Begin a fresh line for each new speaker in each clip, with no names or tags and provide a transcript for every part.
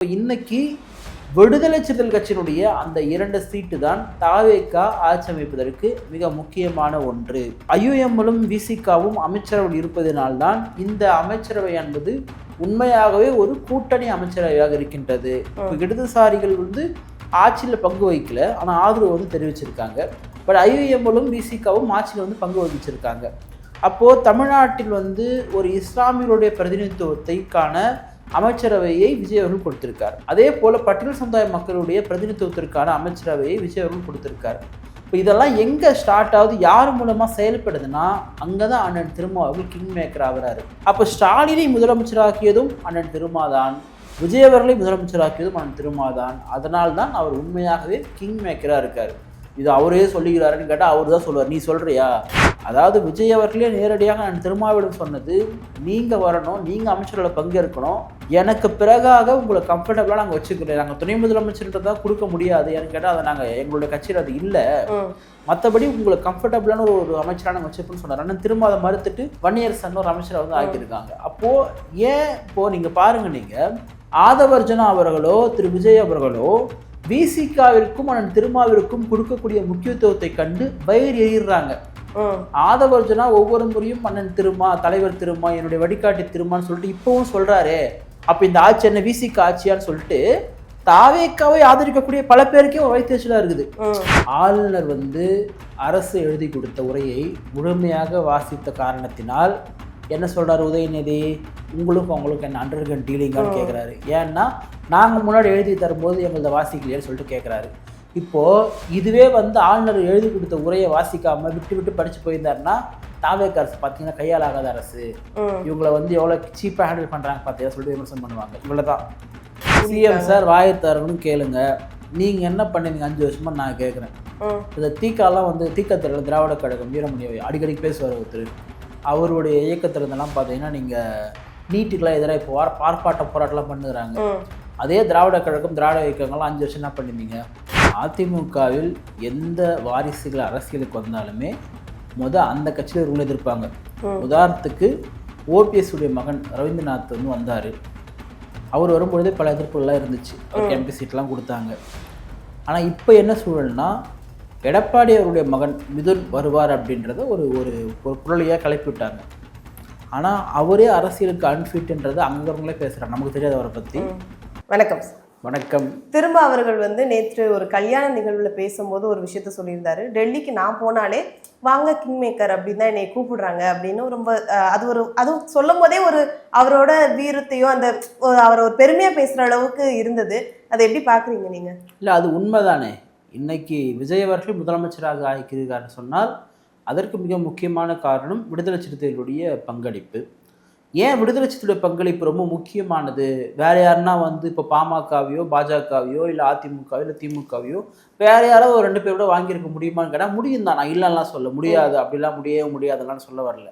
இன்னைக்கு விடுதலை சிறுத்தைகள் கட்சியினுடைய அந்த 2 சீட்டு தான் தாவேகா ஆட்சி அமைப்பதற்கு மிக முக்கியமான ஒன்று. ஐயுஎம்எலும் விசிகாவும் அமைச்சரவையில் இருப்பதனால்தான் இந்த அமைச்சரவை என்பது உண்மையாகவே ஒரு கூட்டணி அமைச்சரவையாக இருக்கின்றது. இடதுசாரிகள் ஆட்சியில் பங்கு வகிக்கல, ஆனால் ஆதரவு தெரிவிச்சிருக்காங்க. பட் ஐயுஎம்எலும் விசிகாவும் ஆட்சியில் பங்கு வகிச்சிருக்காங்க. அப்போது தமிழ்நாட்டில் ஒரு இஸ்லாமியருடைய பிரதிநிதித்துவத்தைக்கான அமைச்சரவையை விஜய் அவர்கள் கொடுத்திருக்கார். அதே போல பட்டியல் சமுதாய மக்களுடைய பிரதிநிதித்துவத்திற்கான அமைச்சரவையை விஜய் அவர்கள் கொடுத்திருக்கார். இப்போ இதெல்லாம் எங்கே ஸ்டார்ட் ஆகுது, யார் மூலமாக செயல்படுதுன்னா அங்கே தான் அண்ணன் திருமா அவர்கள் கிங் மேக்கர் ஆகிறாரு. அப்போ ஸ்டாலினை முதலமைச்சராக்கியதும் அண்ணன் திருமா தான், விஜய் அவர்களை முதலமைச்சராக்கியதும் அண்ணன் திருமா தான். அதனால் தான் அவர் உண்மையாகவே கிங் மேக்கராக இருக்கார். இது அவரே சொல்லுகிறாருன்னு கேட்டால் அவர் தான் சொல்லுவார். நீ சொல்கிறியா? அதாவது விஜய் அவர்களே நேரடியாக நான் திருமாவிடம் சொன்னது, நீங்கள் வரணும், நீங்கள் அமைச்சரோட பங்கேற்கணும், எனக்கு பிறகாக உங்களை கம்ஃபர்டபுளாக நாங்கள் வச்சுக்கிறோம், நாங்கள் துணை முதலமைச்சர்ன்றதான் கொடுக்க முடியாது ஏன்னு கேட்டால் அதை நாங்கள் எங்களுடைய கட்சியில் அது இல்லை, மற்றபடி உங்களுக்கு கம்ஃபர்டபுளான ஒரு அமைச்சராக நாங்கள் வச்சுப்போன்னு சொன்னார். ஆனால் திரும்ப அதை மறுத்துட்டு வன்னியரசன் ஒரு அமைச்சரை ஆக்கியிருக்காங்க. அப்போது ஏன் இப்போது நீங்கள் பாருங்கள், நீங்கள் ஆதவர்ஜனா அவர்களோ திரு விஜய் அவர்களோ விசிகாவிற்கும் அண்ணன் திருமாவிற்கும் கொடுக்கக்கூடிய முக்கியத்துவத்தை கண்டு வயிறு எறிகிறாங்க. ஆதவர்ஜனா ஒவ்வொரு முறையும் அண்ணன் திருமா, தலைவர் திருமா, என்னுடைய வழிகாட்டி திருமான்னு சொல்லிட்டு இப்பவும் சொல்றாரு. அப்ப இந்த ஆட்சி என்ன விசிகா ஆட்சியான்னு சொல்லிட்டு தாவேக்காவை ஆதரிக்கக்கூடிய பல பேருக்கே வைத்தேச்சலா இருக்குது. ஆளுநர் அரசு எழுதி கொடுத்த உரையை முழுமையாக வாசித்த காரணத்தினால் என்ன சொல்றாரு உதயநிதி, உங்களுக்கும் அவங்களுக்கும் என்ன அண்டர்கன் டீலிங்கான்னு கேட்குறாரு. ஏன்னா நாங்கள் முன்னாடி எழுதி தரும்போது எங்களது வாசிக்கலையேன்னு சொல்லிட்டு கேட்குறாரு. இப்போது இதுவே ஆளுநர் எழுதி கொடுத்த உரையை வாசிக்காமல் விட்டு விட்டு படித்து போயிருந்தாருன்னா தாவேகா அரசு பார்த்தீங்கன்னா கையால் ஆகாத அரசு, இவங்களை எவ்வளோ சீப்பாக ஹேண்டில் பண்ணுறாங்க பார்த்தீங்கன்னா சொல்லிட்டு விமர்சனம் பண்ணுவாங்க. இவ்வளோ தான். சிஎம் சார் வாயத்தாருன்னு கேளுங்க, நீங்கள் என்ன பண்ணுவீங்க 5 வருஷமாக நான் கேட்குறேன். இந்த தீக்காலாம் தீக்கத்தில் திராவிட கழகம் வீரமணி அடிக்கடி பேசுவார் ஒருத்தர். அவருடைய இயக்கத்திலலாம் பார்த்தீங்கன்னா நீங்கள் நீட்டுக்கெலாம் எதிராக இப்போ ஆர்ப்பாட்டம் போராட்டம்லாம் பண்ணுறாங்க. அதே திராவிட கழகம் திராவிட இயக்கங்கள்லாம் 5 வருஷம் என்ன பண்ணிருந்தீங்க? அதிமுகவில் எந்த வாரிசுகள் அரசியலுக்கு வந்தாலுமே அந்த கட்சியில் ரூல் எதிர்ப்பாங்க. உதாரணத்துக்கு ஓபிஎஸ் உடைய மகன் ரவீந்திரநாத் வந்தார். அவர் வரும்பொழுதே பல எதிர்ப்புகள்லாம் இருந்துச்சு. எம்பி சீட்லாம் கொடுத்தாங்க. ஆனால் இப்போ என்ன சூழல்னா எடப்பாடி அவருடைய மகன் மிதுன் வருவார் அப்படின்றத ஒரு ஒரு புரளியாக கிளப்பி விட்டாங்க. ஆனால் அவரே அரசியலுக்கு அன்ஃபிட்ன்றதை அங்கவங்களே பேசுகிறாங்க. நமக்கு தெரியாது அவரை பற்றி.
வணக்கம் சார்.
வணக்கம்.
திரும்ப அவர்கள் நேற்று ஒரு கல்யாண நிகழ்வில் பேசும்போது ஒரு விஷயத்த சொல்லியிருந்தாரு. டெல்லிக்கு நான் போனாலே வாங்க கிங் மேக்கர் அப்படின்னு தான் என்னை கூப்பிடுறாங்க அப்படின்னு ரொம்ப அது சொல்லும் போதே அவரோட வீரத்தையோ அவரை ஒரு பெருமையாக பேசுகிற அளவுக்கு இருந்தது. அதை எப்படி பார்க்குறீங்க நீங்கள்?
இல்லை, அது உண்மைதானே. இன்னைக்கு விஜய் அவர்கள் முதலமைச்சராக ஆகியிருக்காருன்னு சொன்னால் அதற்கு மிக முக்கியமான காரணம் விடுதலை சிறுத்தைகளுடைய பங்களிப்பு. ஏன் விடுதலை சிறுத்தைகளுடைய பங்களிப்பு ரொம்ப முக்கியமானது? வேறு யாருன்னா இப்போ பாமகவையோ பாஜகவையோ இல்லை அதிமுகவையோ இல்லை திமுகவையோ வேறு யாராவது ஒரு 2 பேரோட வாங்கியிருக்க முடியுமான்னு கேட்டால் முடியும் தான். நான் இல்லைலாம் சொல்ல முடியாது, அப்படிலாம் முடியாதெல்லாம் சொல்ல வரல.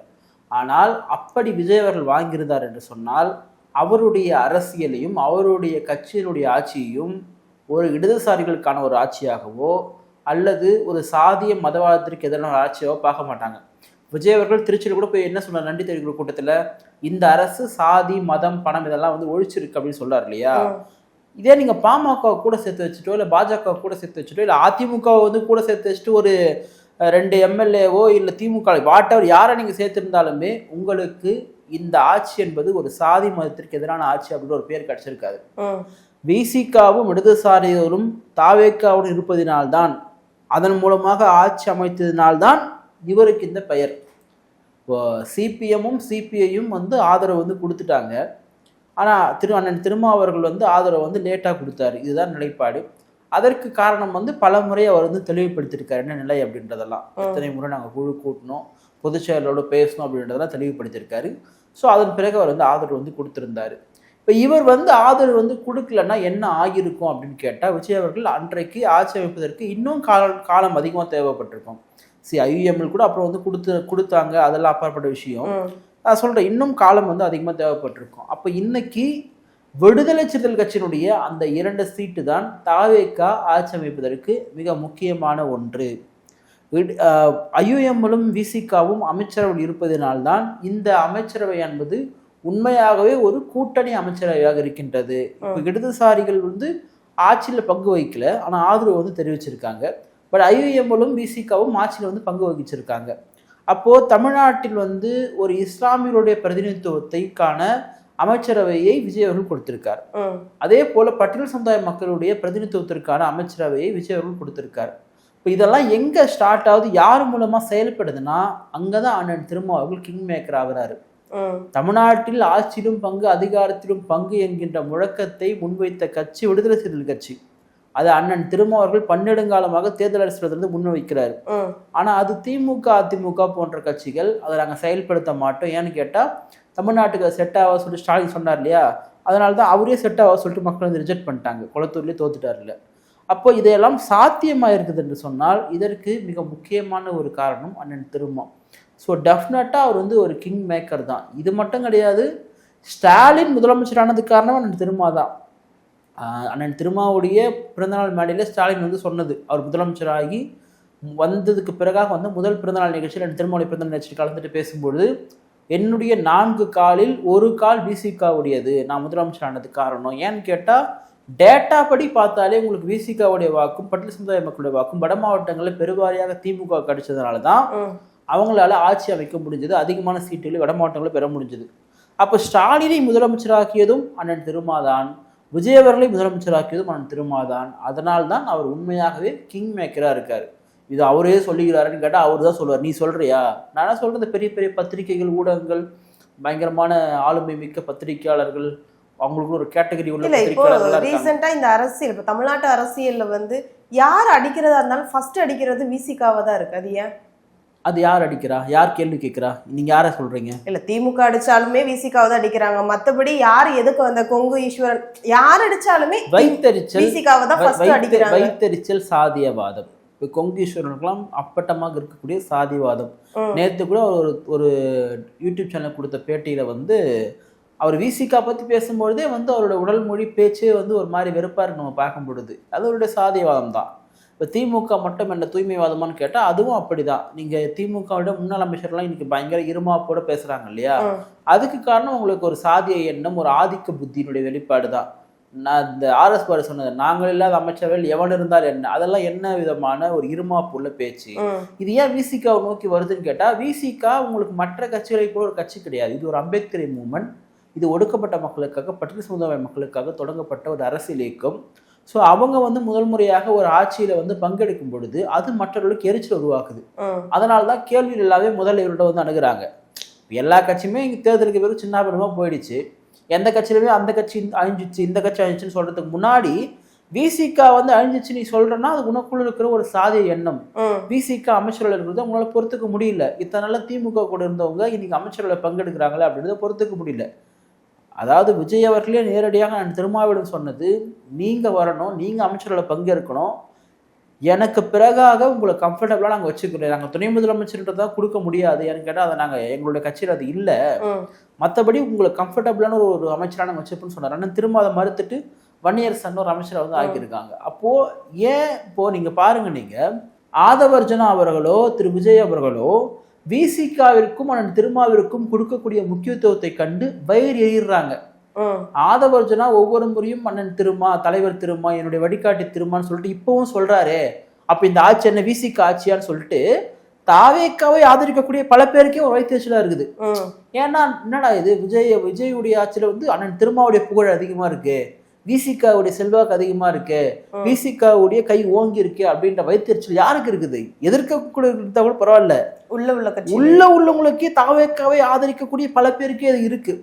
ஆனால் அப்படி விஜய் அவர்கள் வாங்கியிருந்தார் என்று சொன்னால் அவருடைய அரசியலையும் அவருடைய கட்சியினுடைய ஆட்சியையும் ஒரு இடதுசாரிகளுக்கான ஒரு ஆட்சியாகவோ அல்லது ஒரு சாதிய மதவாதத்திற்கு எதிரான ஆட்சியாகவோ பார்க்க மாட்டாங்க. விஜய் அவர்கள் திருச்சியில் கூட போய் என்ன சொன்னார் நன்றி தெரிவிக்கிற கூட்டத்தில், இந்த அரசு சாதி மதம் பணம் இதெல்லாம் ஒழிச்சிருக்கு அப்படின்னு சொல்றாரு இல்லையா? இதே நீங்கள் பாமக கூட சேர்த்து வச்சுட்டோ இல்லை பாஜக கூட சேர்த்து வச்சுட்டோ இல்லை அதிமுகவை கூட சேர்த்து வச்சுட்டு ஒரு 2 எம்எல்ஏவோ இல்லை திமுக வாட்டவர் யாரை நீங்கள் சேர்த்துருந்தாலுமே உங்களுக்கு இந்த ஆட்சி என்பது ஒரு சாதி மதத்திற்கு எதிரான ஆட்சி அப்படின்னு ஒரு பேர் கிடைச்சிருக்காது. விசிகாவும் இடதுசாரிகளும் தாவேக்காவுடன் இருப்பதினால்தான், அதன் மூலமாக ஆட்சி அமைத்ததினால்தான் இவருக்கு இந்த பெயர். இப்போ சிபிஎம்மும் சிபிஐயும் ஆதரவு கொடுத்துட்டாங்க. ஆனால் அண்ணன் திருமா அவர்கள் ஆதரவு லேட்டாக கொடுத்தாரு. இதுதான் நிலைப்பாடு. அதற்கு காரணம் பல முறை அவர் தெளிவுபடுத்தியிருக்காரு என்ன நிலை அப்படின்றதெல்லாம். எத்தனை முறை நாங்கள் குழு கூட்டணும், பொதுச் செயலரோடு பேசணும் அப்படின்றதெல்லாம் தெளிவுபடுத்தியிருக்காரு. ஸோ அதன் பிறகு அவர் ஆதரவு கொடுத்துருந்தாரு. இப்போ இவர் ஆதரவு கொடுக்கலன்னா என்ன ஆகியிருக்கும் அப்படின்னு கேட்டால் விஜய் அவர்கள் அன்றைக்கு ஆட்சி அமைப்பதற்கு இன்னும் காலம் அதிகமாக தேவைப்பட்டிருக்கும். ஐயுஎம்எல் கூட அப்புறம் கொடுத்தாங்க, அதெல்லாம் அப்பாற்பட்ட விஷயம். நான் சொல்கிறேன், இன்னும் காலம் அதிகமாக தேவைப்பட்டிருக்கும். அப்போ இன்னைக்கு விடுதலை சிறுத்தைகள் கட்சியினுடைய அந்த 2 சீட்டு தான் தாவேகா ஆட்சி அமைப்பதற்கு மிக முக்கியமான ஒன்று. ஐயுஎம்எலும் விசிகாவும் அமைச்சரவையில் இருப்பதனால்தான் இந்த அமைச்சரவை என்பது உண்மையாகவே ஒரு கூட்டணி அமைச்சரவையாக இருக்கின்றது. இப்போ இடதுசாரிகள் ஆட்சியில் பங்கு வகிக்கல, ஆனால் ஆதரவு தெரிவிச்சிருக்காங்க. பட் ஐயுஎம்எலும் விசிகாவும் ஆட்சியில் பங்கு வகிச்சிருக்காங்க. அப்போ தமிழ்நாட்டில் ஒரு இஸ்லாமியருடைய பிரதிநிதித்துவத்தைக்கான அமைச்சரவையை விஜய் அவர்கள் கொடுத்திருக்கார். அதே போல பட்டியல் சமுதாய மக்களுடைய பிரதிநிதித்துவத்திற்கான அமைச்சரவையை விஜய் அவர்கள் கொடுத்திருக்கார். இப்போ இதெல்லாம் எங்க ஸ்டார்ட் ஆகுது, யார் மூலமா செயல்படுதுன்னா அங்கதான் அண்ணன் திருமாவர்கள் கிங் மேக்கர் ஆகிறாரு. தமிழ்நாட்டில் ஆட்சியிலும் பங்கு அதிகாரத்திலும் பங்கு என்கின்ற முழக்கத்தை முன்வைத்த கட்சி விடுதலை சிறுத்தைகள் கட்சி. அது அண்ணன் திருமாவர்கள் பன்னெடுங்காலமாக தேர்தல் அரசியலிருந்து முன்வைக்கிறாரு. ஆனா அது திமுக அதிமுக போன்ற கட்சிகள் அதை நாங்க செயல்படுத்த மாட்டோம். ஏன்னு கேட்டா தமிழ்நாட்டுக்கு செட் ஆக சொல்லிட்டு ஸ்டாலின் சொன்னார் இல்லையா, அதனாலதான் அவரே செட் ஆக சொல்லிட்டு மக்கள் ரிஜெக்ட் பண்ணிட்டாங்க, குளத்தூர்லேயே தோத்துட்டார் இல்ல. அப்போ இதையெல்லாம் சாத்தியமாக இருக்குது என்று சொன்னால் இதற்கு மிக முக்கியமான ஒரு காரணம் அண்ணன் திருமா. ஸோ டெஃபினட்டாக அவர் ஒரு கிங் மேக்கர் தான். இது மட்டும் கிடையாது, ஸ்டாலின் முதலமைச்சரானதுக்கு காரணம் அண்ணன் திருமா தான். அண்ணன் திருமாவுடைய பிறந்தநாள் மேடையில் ஸ்டாலின் சொன்னது, அவர் முதலமைச்சராகி வந்ததுக்கு பிறகாக முதல் பிறந்தநாள் நிகழ்ச்சியில் அண்ணன் திருமாவுடைய பிறந்தநாள் நிகழ்ச்சியில் கலந்துட்டு பேசும்பொழுது, என்னுடைய 4 காலில் 1 கால் விசிகாவுடையது, நான் முதலமைச்சரானதுக்கு காரணம். ஏன்னு கேட்டால் டேட்டா படி பார்த்தாலே உங்களுக்கு விசிகாவுடைய வாக்கும் பட்டியல் சமுதாய மக்களுடைய வாக்கும் வட மாவட்டங்களில் பெருவாரியாக திமுக கிடைச்சதுனால தான் அவங்களால ஆட்சி அமைக்க முடிஞ்சது, அதிகமான சீட்டுகளை வட மாவட்டங்களில் பெற முடிஞ்சது. அப்போ ஸ்டாலினை முதலமைச்சராக்கியதும் அண்ணன் திருமாதான், விஜய் அவர்களை முதலமைச்சராக்கியதும் அண்ணன் திருமாதான். அதனால்தான் அவர் உண்மையாகவே கிங் மேக்கராக இருக்கார். இது அவரே சொல்லுகிறாருன்னு கேட்டால் அவர் தான் சொல்லுவார். நீ சொல்றியா? நான் சொல்றது பெரிய பெரிய பத்திரிகைகள், ஊடகங்கள், பயங்கரமான ஆளுமை மிக்க பத்திரிகையாளர்கள், அவங்களுக்கு ஒரு கேட்டகரி உள்ள பத்திரிகையாளர்கள்.
ரீசெண்டா இந்த அரசியல், இப்போ தமிழ்நாட்டு அரசியல்ல யார் அடிக்கிறதா இருந்தாலும் ஃபர்ஸ்ட் அடிக்கிறது விசிகாவா தான் இருக்கு. அது ஏன்?
அது யார் அடிக்கிறா? யார் கேள்வி கேட்கிறா? நீங்க யார சொல்றீங்க?
இல்ல திமுக அடிச்சாலுமே விசிகாவை தான் அடிக்கிறாங்க. மத்தபடி யார் எதுக்கு வந்த கொங்கு ஈஸ்வரன் யார் அடிச்சாலுமே
வைத்தறிச்சல்
விசிகாவை தான் ஃபர்ஸ்ட் அடிக்கிறாங்க.
வைத்தறிச்சல் சாதியவாதம். இப்போ கொங்கு ஈஸ்வரனுக்கெல்லாம் அப்பட்டமாக இருக்கக்கூடிய சாதிவாதம். நேற்று கூட ஒரு யூடியூப் சேனல் கொடுத்த பேட்டியில அவர் விசிகா பத்தி பேசும்பொழுதே அவரோட உடல் மொழி பேச்சே ஒரு மாதிரி வெறுப்பா இருக்கு நம்ம பார்க்கும் பொழுது. அது அவருடைய சாதியவாதம் தான். இப்போ திமுக மட்டும் என்ன தூய்மைவாதமானு கேட்டால் அதுவும் அப்படிதான். நீங்கள் திமுகவோட முன்னாள் அமைச்சர்லாம் இன்னைக்கு பயங்கர இருமாப்போட பேசுகிறாங்க இல்லையா, அதுக்கு காரணம் உங்களுக்கு ஒரு சாதிய எண்ணம், ஒரு ஆதிக்க புத்தியினுடைய வெளிப்பாடு தான். நான் இந்த ஆர்எஸ் பாரு சொன்னது, நாங்கள் இல்லாத அமைச்சர்கள் எவன் இருந்தால் என்ன, அதெல்லாம் என்ன விதமான ஒரு இருமாப்பு உள்ள பேச்சு. இது ஏன் விசிகாவை நோக்கி வருதுன்னு கேட்டால், விசிகா உங்களுக்கு மற்ற கட்சிகளை போல ஒரு கட்சி கிடையாது. இது ஒரு அம்பேத்கர் மூவ்மெண்ட். இது ஒடுக்கப்பட்ட மக்களுக்காக, பட்டியல் சமுதாய மக்களுக்காக தொடங்கப்பட்ட ஒரு அரசியல் இயக்கம். ஸோ அவங்க முதல் முறையாக ஒரு ஆட்சியில பங்கெடுக்கும் பொழுது அது மற்றவர்களுக்கு எரிச்சல் உருவாக்குது. அதனால தான் கேள்வியில் எல்லாமே முதல்ல இவர்கிட்ட அணுகுறாங்க. எல்லா கட்சியுமே இங்கே தேர்தலுக்கு பிறகு சின்ன பின்னமாக போயிடுச்சு. எந்த கட்சியிலுமே அந்த கட்சி அழிஞ்சிச்சு இந்த கட்சி அழிஞ்சிச்சுன்னு சொல்றதுக்கு முன்னாடி விசிகா அழிஞ்சிச்சு நீ சொல்றேன்னா அது உனக்குள்ள இருக்கிற ஒரு சாதிய எண்ணம். விசிகா அமைச்சர்கள் இருக்கிறத உங்களால பொறுத்துக்க முடியல. இத்தனை நாள் திமுக கூட இருந்தவங்க இன்னைக்கு அமைச்சர்களை பங்கெடுக்கிறாங்களே அப்படின்றத பொறுத்துக்க முடியல. அதாவது விஜய் அவர்களே நேரடியாக நான் திருமாவிடம் சொன்னது, நீங்க வரணும், நீங்க அமைச்சர்களை பங்கேற்கணும், எனக்கு பிறகாக உங்களை கம்ஃபர்டபுளா நாங்கள் வச்சுக்கிறோம், நாங்கள் துணை முதலமைச்சர்ன்றதான் கொடுக்க முடியாது. ஏன்னு கேட்டால் அதை நாங்கள் எங்களுடைய கட்சியில் அது இல்லை, மற்றபடி உங்களுக்கு கம்ஃபர்டபுளான ஒரு அமைச்சராக நாங்கள் வச்சுப்போன்னு சொன்னார். ஆனால் திரும்ப அதை மறுத்துட்டு வன்னியரசன் ஒரு அமைச்சரை ஆக்கியிருக்காங்க. அப்போ ஏன் இப்போ நீங்க பாருங்க, நீங்க ஆதவர்ஜனா அவர்களோ திரு விஜய் அவர்களோ விசிகாவிற்கும் அண்ணன் திருமாவிற்கும் கொடுக்கக்கூடிய முக்கியத்துவத்தை கண்டு வயிறு எறிறாங்க. ஆதவர்ஜனா ஒவ்வொரு முறையும் அண்ணன் திருமா, தலைவர் திருமா, என்னுடைய வழிகாட்டி திருமான்னு சொல்லிட்டு இப்பவும் சொல்றாரு. அப்ப இந்த ஆட்சி என்ன விசிகா ஆட்சியான்னு சொல்லிட்டு தாவேக்காவை ஆதரிக்கக்கூடிய பல பேருக்கே ஒரு வைத்தியச்சலா இருக்குது. ஏன்னா என்னடா இது, விஜயுடைய ஆட்சியில அண்ணன் திருமாவுடைய புகழ் அதிகமா இருக்கு, விசிகாவுடைய செல்வாக்கு அதிகமா இருக்கு, விசிகாவுடைய கை ஓங்கி இருக்கு அப்படின்ற வைத்தறிச்சல் யாருக்கு இருக்குது? எதிர்க்க கூட பரவாயில்ல, உள்ளவங்களுக்கே தாவேக்காவை ஆதரிக்கக்கூடிய பல பேருக்கே அது இருக்கு.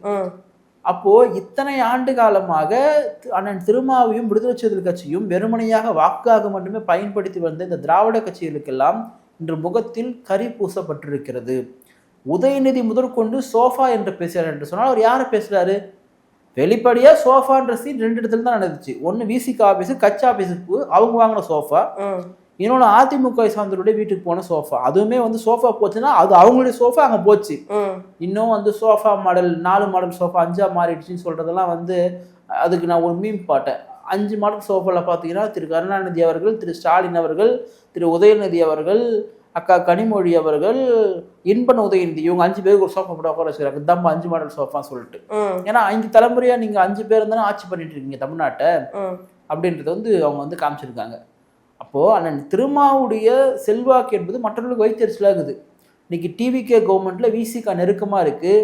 அப்போ இத்தனை ஆண்டு காலமாக அண்ணன் திருமாவையும் விடுதலை சிறுத்தைகள் கட்சியும் வெறுமனையாக வாக்காக மட்டுமே பயன்படுத்தி வந்த இந்த திராவிட கட்சிகளுக்கெல்லாம் இன்று முகத்தில் கரி பூசப்பட்டிருக்கிறது. உதயநிதி முதற்கொண்டு சோஃபா என்று பேசுறாரு என்று சொன்னால் அவர் யாரை பேசுறாரு? வெளிப்படையா சோஃபான்ற சீன் 2 இடத்துல தான் நடந்துச்சு. ஒன்னு விசிகா ஆபீஸ், கட்சி ஆபீஸுக்கு அவங்க வாங்கின சோஃபா, இன்னொன்று அதிமுக சார்ந்தவருடைய வீட்டுக்கு போன சோஃபா. அதுவுமே சோஃபா போச்சுன்னா அது அவங்களுடைய சோஃபா அங்கே போச்சு. இன்னும் சோஃபா மாடல் 4 மாடல் சோஃபா 5ஆ மாறிடுச்சுன்னு சொல்றதெல்லாம் அதுக்கு நான் ஒரு மீம் பாட்டேன். 5 மாடல் சோஃபாவில் பார்த்தீங்கன்னா திரு கருணாநிதி அவர்கள், திரு ஸ்டாலின் அவர்கள், திரு உதயநிதி அவர்கள், அக்கா கனிமொழி அவர்கள் இன்பன் உதயநிதி இவங்க 5 பேருக்கு ஒரு சோஃபா போட்டு உட்கார வச்சுக்கிறாங்க. தம் 5 மாடல் சோஃபா சொல்லிட்டு. ஏன்னா 5 தலைமுறையா நீங்க 5 பேர் இருந்தாலும் ஆட்சி பண்ணிட்டு இருக்கீங்க தமிழ்நாட்டை அப்படின்றத வந்து அவங்க வந்து காமிச்சிருக்காங்க. அப்போ அண்ணன் திருமாவுடைய செல்வாக்கு என்பது மற்றவர்களுக்கு வைத்தறிச்சலாகுது. இன்னைக்கு டிவிகே கவர்மெண்ட்ல விசிகா நெருக்கமா இருக்கு.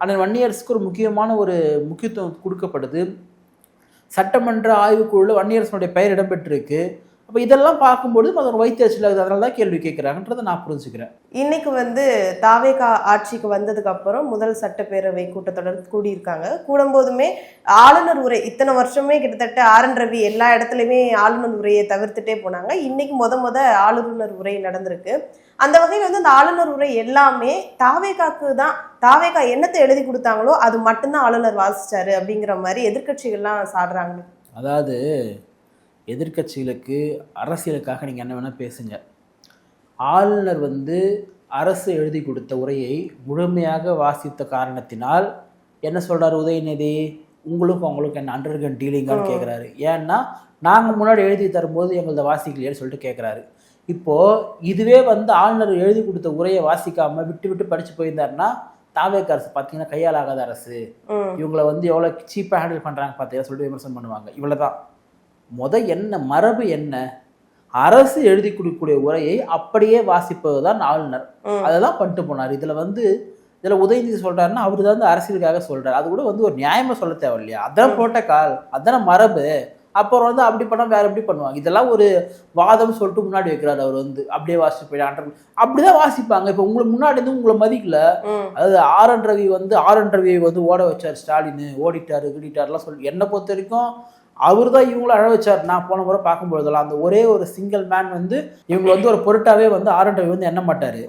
அண்ணன் வன்னியரசுக்கு ஒரு முக்கியமான ஒரு முக்கியத்துவம் கொடுக்கப்படுது. சட்டமன்ற ஆய்வுக்குழுல வன்னியரசனுடைய பெயர் இடம்பெற்றிருக்கு. அப்போ இதெல்லாம் பார்க்கும்போது அது ஒரு வைத்தறிச்சல் ஆகுது. அதனால தான் கேள்வி கேட்குறாங்கன்றதை நான் புரிஞ்சுக்கிறேன். இன்னைக்கு
வந்து தாவேகா ஆட்சிக்கு வந்ததுக்கு அப்புறம் முதல் சட்டப்பேரவை கூட்டத்தொடர் கூடியிருக்காங்க. கூடும்போதுமே ஆளுநர் உரை இத்தனை வருஷமே கிட்டத்தட்ட ஆர்.என். ரவி எல்லா இடத்துலையுமே ஆளுநர் உரையை தவிர்த்துட்டே போனாங்க. இன்னைக்கு முத ஆளுநர் உரை நடந்திருக்கு. அந்த வகையில் வந்து அந்த ஆளுநர் உரை எல்லாமே தாவேகாக்கு தான், தாவேகா என்னத்தை எழுதி கொடுத்தாங்களோ அது மட்டும்தான் ஆளுநர் வாசிச்சாரு அப்படிங்கிற மாதிரி எதிர்கட்சிகள்லாம் சாடுறாங்க.
அதாவது எதிர்கட்சிகளுக்கு அரசியலுக்காக நீங்கள் என்ன வேணால் பேசுங்க. ஆளுநர் வந்து அரசு எழுதி கொடுத்த உரையை முழுமையாக வாசித்த காரணத்தினால் என்ன சொல்கிறார் உதயநிதி, உங்களுக்கும் அவங்களுக்கும் என்ன அண்டர்கன் டீலிங்கான்னு கேட்குறாரு. ஏன்னா நாங்கள் முன்னாடி எழுதி தரும்போது எங்களது வாசிக்கலையேன்னு சொல்லிட்டு கேட்குறாரு. இப்போது இதுவே வந்து ஆளுநர் எழுதி கொடுத்த உரையை வாசிக்காமல் விட்டு படித்து போயிருந்தாருன்னா தாவேக அரசு பார்த்தீங்கன்னா கையால் ஆகாத அரசு, இவங்களை வந்து எவ்வளோ சீப்பாக ஹேண்டில் பண்ணுறாங்க பார்த்தீங்கன்னா சொல்லிட்டு விமர்சனம் பண்ணுவாங்க. இவ்வளோதான் என்ன மரபு என்ன, அரசு எழுதி கொடுக்கக்கூடிய உரையை அப்படியே வாசிப்பது தான் ஆளுநர். அதை தான் பண்ணிட்டு போனார். இதில் உதயநிதி சொல்கிறாருன்னா அவரு தான் வந்து அரசியலுக்காக சொல்கிறார். அது கூட வந்து ஒரு நியாயமாக சொல்ல தேவை இல்லையா? அதான் புரோட்டோகால், அதான மரபு. அப்புறம் வந்து அப்படி பண்ணால் வேறு எப்படி பண்ணுவாங்க? இதெல்லாம் ஒரு வாதம் சொல்லிட்டு முன்னாடி வைக்கிறாரு. அவர் வந்து அப்படியே வாசிச்சு போயிடான் அப்படிதான் வாசிப்பாங்க. இப்போ உங்களுக்கு முன்னாடி வந்து உங்களை மதிக்கல. அதாவது ஆர்.என். ரவியை வந்து ஓட வச்சார் ஸ்டாலின், ஓடிட்டாருலாம் சொல்லி என்னை பொறுத்த வரைக்கும் அவர் தான் இவங்களும் அழ வச்சார். நான் போன முறை பார்க்கும்பொழுதெல்லாம் அந்த ஒரே ஒரு சிங்கிள் மேன் வந்து இவங்க வந்து ஒரு பொருட்டாவே வந்து ஆர்.என். ரவி வந்து எண்ண மாட்டாரு.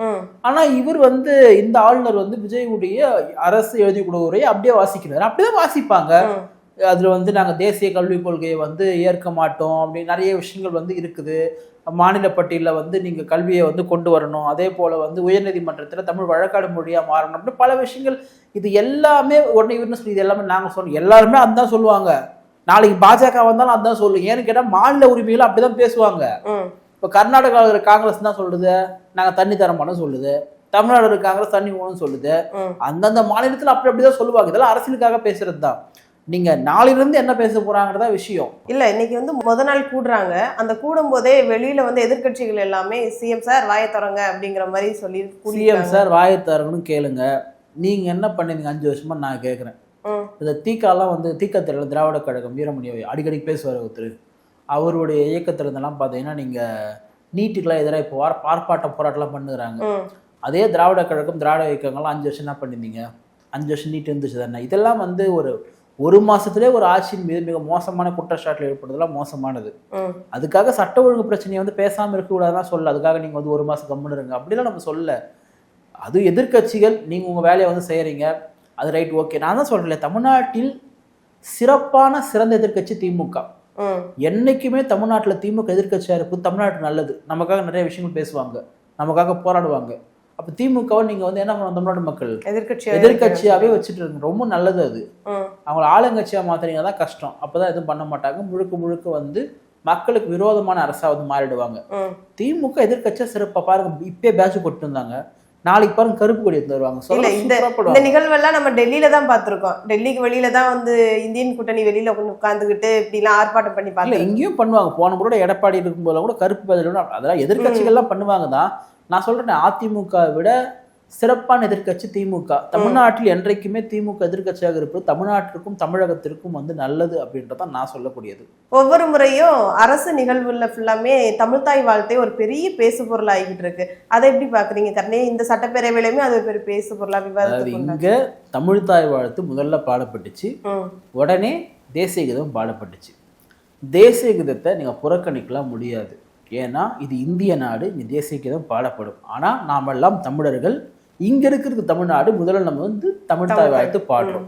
ஆனா இவர் வந்து இந்த ஆளுநர் வந்து விஜயுடைய அரசு எழுதி கொடுக்குறையை அப்படியே வாசிக்கிறாரு. அப்படிதான் வாசிப்பாங்க. அதுல வந்து நாங்க தேசிய கல்விக் கொள்கையை வந்து ஏற்க மாட்டோம் அப்படின்னு நிறைய விஷயங்கள் வந்து இருக்குது. மாநில பட்டியலில் வந்து நீங்க கல்வியை வந்து கொண்டு வரணும், அதே போல வந்து உயர்நீதிமன்றத்துல தமிழ் வழக்காடு மொழியா மாறணும் அப்படின்னு பல விஷயங்கள். இது எல்லாமே உடனே இவர்னு சொல்லி இது எல்லாமே நாங்க சொல்றோம். எல்லாருமே அதுதான் சொல்லுவாங்க. நாளைக்கு பாஜக வந்தாலும் அதுதான் சொல்லுங்க. ஏன்னு கேட்டா மாநில உரிமைகளை அப்படிதான் பேசுவாங்க. இப்ப கர்நாடகாவில் இருக்கிற காங்கிரஸ் தான் சொல்லுது நாங்க தண்ணி தர மாட்டோம் சொல்லுது, தமிழ்நாடு இருக்கிற காங்கிரஸ் தண்ணி ஓணும் சொல்லுது. அந்தந்த மாநிலத்துல அப்படிதான் சொல்லுவாங்க. இதெல்லாம் அரசியலுக்காக பேசுறது தான். நீங்க நாளிலிருந்து என்ன பேச போறாங்கறதா விஷயம்
இல்ல. இன்னைக்கு வந்து முத நாள் கூடுறாங்க. அந்த கூடும் போதே வெளியில வந்து எதிர்கட்சிகள் எல்லாமே சிஎம் சார் வாயை தரங்க அப்படிங்கிற மாதிரி சொல்லி,
சிஎம் சார் வாயை தரங்கன்னு கேளுங்க. நீங்க என்ன பண்ணீங்க 5 வருஷமா நான் கேட்குறேன். இந்த தீக்காலாம் வந்து தீக்கத்தில திராவிட கழகம் வீரமணி அடிக்கடி பேசுவார் ஒருத்தர். அவருடைய இயக்கத்துல இருந்தெல்லாம் பார்த்தீங்கன்னா நீங்க நீட்டுக்கெல்லாம் எதிராக இப்போ ஆர்ப்பாட்டம் போராட்டம்லாம் பண்ணுறாங்க. அதே திராவிட கழகம் திராவிட இயக்கங்கள்லாம் 5 வருஷம் என்ன பண்ணியிருந்தீங்க? 5 வருஷம் நீட்டு இருந்துச்சு தானே. இதெல்லாம் வந்து ஒரு மாசத்துலேயே ஒரு ஆட்சியின் மீது மிக மோசமான குற்றச்சாட்டில் ஏற்படுறதுலாம் மோசமானது. அதுக்காக சட்ட ஒழுங்கு பிரச்சனையை வந்து பேசாமல் இருக்கக்கூடாதுதான் சொல்ல. அதுக்காக நீங்கள் வந்து 1 மாதம் கம்முன்னு இருங்க அப்படிலாம் நம்ம சொல்ல. அது எதிர்கட்சிகள் நீங்கள் உங்கள் வேலையை வந்து செய்கிறீங்க, அது ரைட், ஓகே. நான் தான் சொல்கிறேன், தமிழ்நாட்டில் சிறந்த எதிர்கட்சி திமுக. என்னைக்குமே தமிழ்நாட்டில் திமுக எதிர்கட்சியாக இருப்பது தமிழ்நாட்டு நல்லது. நமக்காக நிறைய விஷயங்கள் பேசுவாங்க, நமக்காக போராடுவாங்க. அப்போ திமுகவை நீங்க வந்து என்ன பண்ணணும்? தமிழ்நாடு மக்கள் எதிர்கட்சியாவே வச்சுட்டு இருக்கு. ரொம்ப நல்லது. அது அவங்கள ஆளுங்கட்சியா மாத்தினீங்க தான் கஷ்டம். அப்பதான் எதுவும் பண்ண மாட்டாங்க. முழுக்க வந்து மக்களுக்கு விரோதமான அரசா வந்து மாறிடுவாங்க. திமுக எதிர்கட்சியா சிறப்பா பாருங்க. இப்பயே பேட்ச் போட்டு இருந்தாங்க, நாளைக்கு பாருங்க கருப்பு கொடி எடுத்து வருவாங்க.
இந்த நிகழ்வெல்லாம் நம்ம டெல்லியில தான் பார்த்திருக்கோம். டெல்லிக்கு வெளியில தான் வந்து இந்தியன் கூட்டணி வெளியில உட்காந்துக்கிட்டு இப்படி எல்லாம் ஆர்ப்பாட்டம் பண்ணி பார்க்கல.
இங்கேயும் பண்ணுவாங்க. போன முறை எடப்பாடி இருக்கும் போது கூட கருப்பு பேட்ச், அதெல்லாம் எதிர்கட்சிகள்லாம் பண்ணுவாங்க தான். நான் சொல்றேன், அதிமுக விட சிறப்பான எதிர்கட்சி திமுக. தமிழ்நாட்டில் என்றைக்குமே திமுக எதிர்கட்சியாக இருப்பது தமிழ்நாட்டிற்கும் தமிழகத்திற்கும் வந்து நல்லது அப்படின்றதான் நான் சொல்லக்கூடியது.
ஒவ்வொரு முறையும் அரசு நிகழ்வுல ஃபுல்லாமே தமிழ்தாய் வாழ்த்தை ஒரு பெரிய பேசு பொருள் ஆகிட்டு இருக்கு. அதை எப்படி பாக்குறீங்க கர்ணே? இந்த சட்டப்பேரவையிலுமே அது பெரிய பேசு பொருளா விவாதம்.
இங்க தமிழ்தாய் வாழ்த்து முதல்ல பாடப்பட்டுச்சு, உடனே தேசிய கீதம் பாடப்பட்டுச்சு. தேசிய கீதத்தை நீங்க புறக்கணிக்கலாம் முடியாது. ஏன்னா இது இந்திய நாடு, இங்கே தேசிய கீதம் பாடப்படும். ஆனால் நாம் எல்லாம் தமிழர்கள், இங்கே இருக்கிறது தமிழ்நாடு, முதல்ல நம்ம வந்து தமிழ்தாய் வாழ்த்து பாடுறோம்.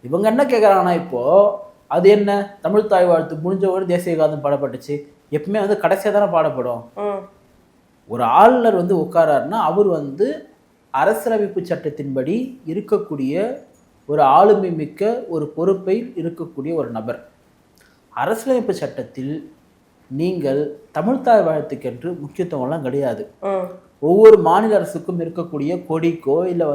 இவங்க என்ன கேட்குறாங்கன்னா, இப்போது அது என்ன தமிழ்தாய் வாழ்த்து முடிஞ்சவங்க தேசிய கீதம் பாடப்பட்டுச்சு. எப்பவுமே வந்து கடைசியாக தானே பாடப்படும். ஒரு ஆளுநர் வந்து உட்காராருன்னா அவர் வந்து அரசியலமைப்பு சட்டத்தின்படி இருக்கக்கூடிய ஒரு ஆளுமை மிக்க ஒரு பொறுப்பை இருக்கக்கூடிய ஒரு நபர். அரசியலமைப்பு சட்டத்தில் நீங்கள் தமிழ்த்தாய் வாழ்த்துக்கென்று முக்கியத்துவம்லாம் கிடையாது.
ம்
ஒவ்வொரு மாநில அரசுக்கும் இருக்கக்கூடிய கொடிக்கோ இல்லை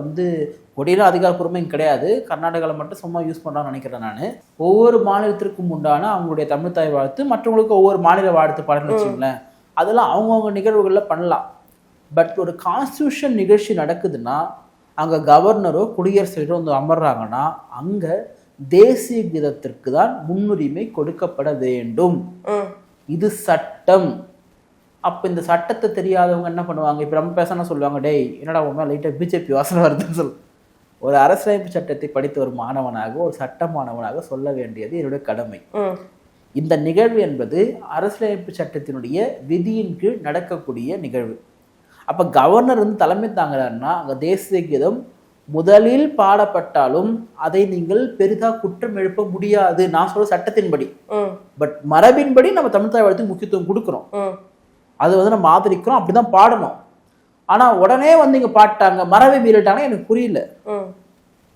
கொடியெல்லாம் அதிகாரப்பூர்வமாக இங்கே கிடையாது, கர்நாடகாவில் மட்டும் சும்மா யூஸ் பண்ணுறான்னு நினைக்கிறேன் நான். ஒவ்வொரு மாநிலத்திற்கும் உண்டான அவங்களுடைய தமிழ்த்தாய் வாழ்த்து, மற்றவங்களுக்கு ஒவ்வொரு மாநில வாழ்த்து பாடல்னு வச்சுங்களேன், அதெல்லாம் அவங்கவுங்க நிகழ்வுகளில் பண்ணலாம். பட் ஒரு கான்ஸ்டியூஷன் நிகழ்ச்சி நடக்குதுன்னா அங்கே கவர்னரோ குடியரசு தலைவரோ வந்து அமர்றாங்கன்னா அங்கே தேசிய கீதத்திற்கு தான் முன்னுரிமை கொடுக்கப்பட வேண்டும். இது சட்டம். அப்போ இந்த சட்டத்தை தெரியாதவங்க என்ன பண்ணுவாங்க? இப்போ நம்ம பேசணும் சொல்லுவாங்க, டேய் என்னடா உண்மை லைட்டாக பிஜேபி வாசனை வருதுன்னு சொல்லு. ஒரு அரசியலமைப்பு சட்டத்தை படித்த ஒரு மாணவனாக, ஒரு சட்ட மாணவனாக சொல்ல வேண்டியது என்னுடைய கடமை. இந்த நிகழ்வு என்பது அரசியலமைப்பு சட்டத்தினுடைய விதியின் கீழ் நடக்கக்கூடிய நிகழ்வு. அப்போ கவர்னர் வந்து தலைமை தாங்குறாருன்னா அங்கே தேசிய கீதம் முதலில் பாடப்பட்டாலும் அதை நீங்கள் பெரிதாக குற்றம் எழுப்ப முடியாது. நான் சொல்ற சட்டத்தின்படி. பட் மரபின்படி நம்ம தமிழ்த்தாய் வாழ்த்துக்கு முக்கியத்துவம் கொடுக்குறோம், அது வந்து நம்ம ஆதரிக்கிறோம், அப்படிதான் பாடணும். ஆனா உடனே வந்து இங்க பாட்டாங்க, மரபை மீறிட்டாங்கன்னா எனக்கு புரியல.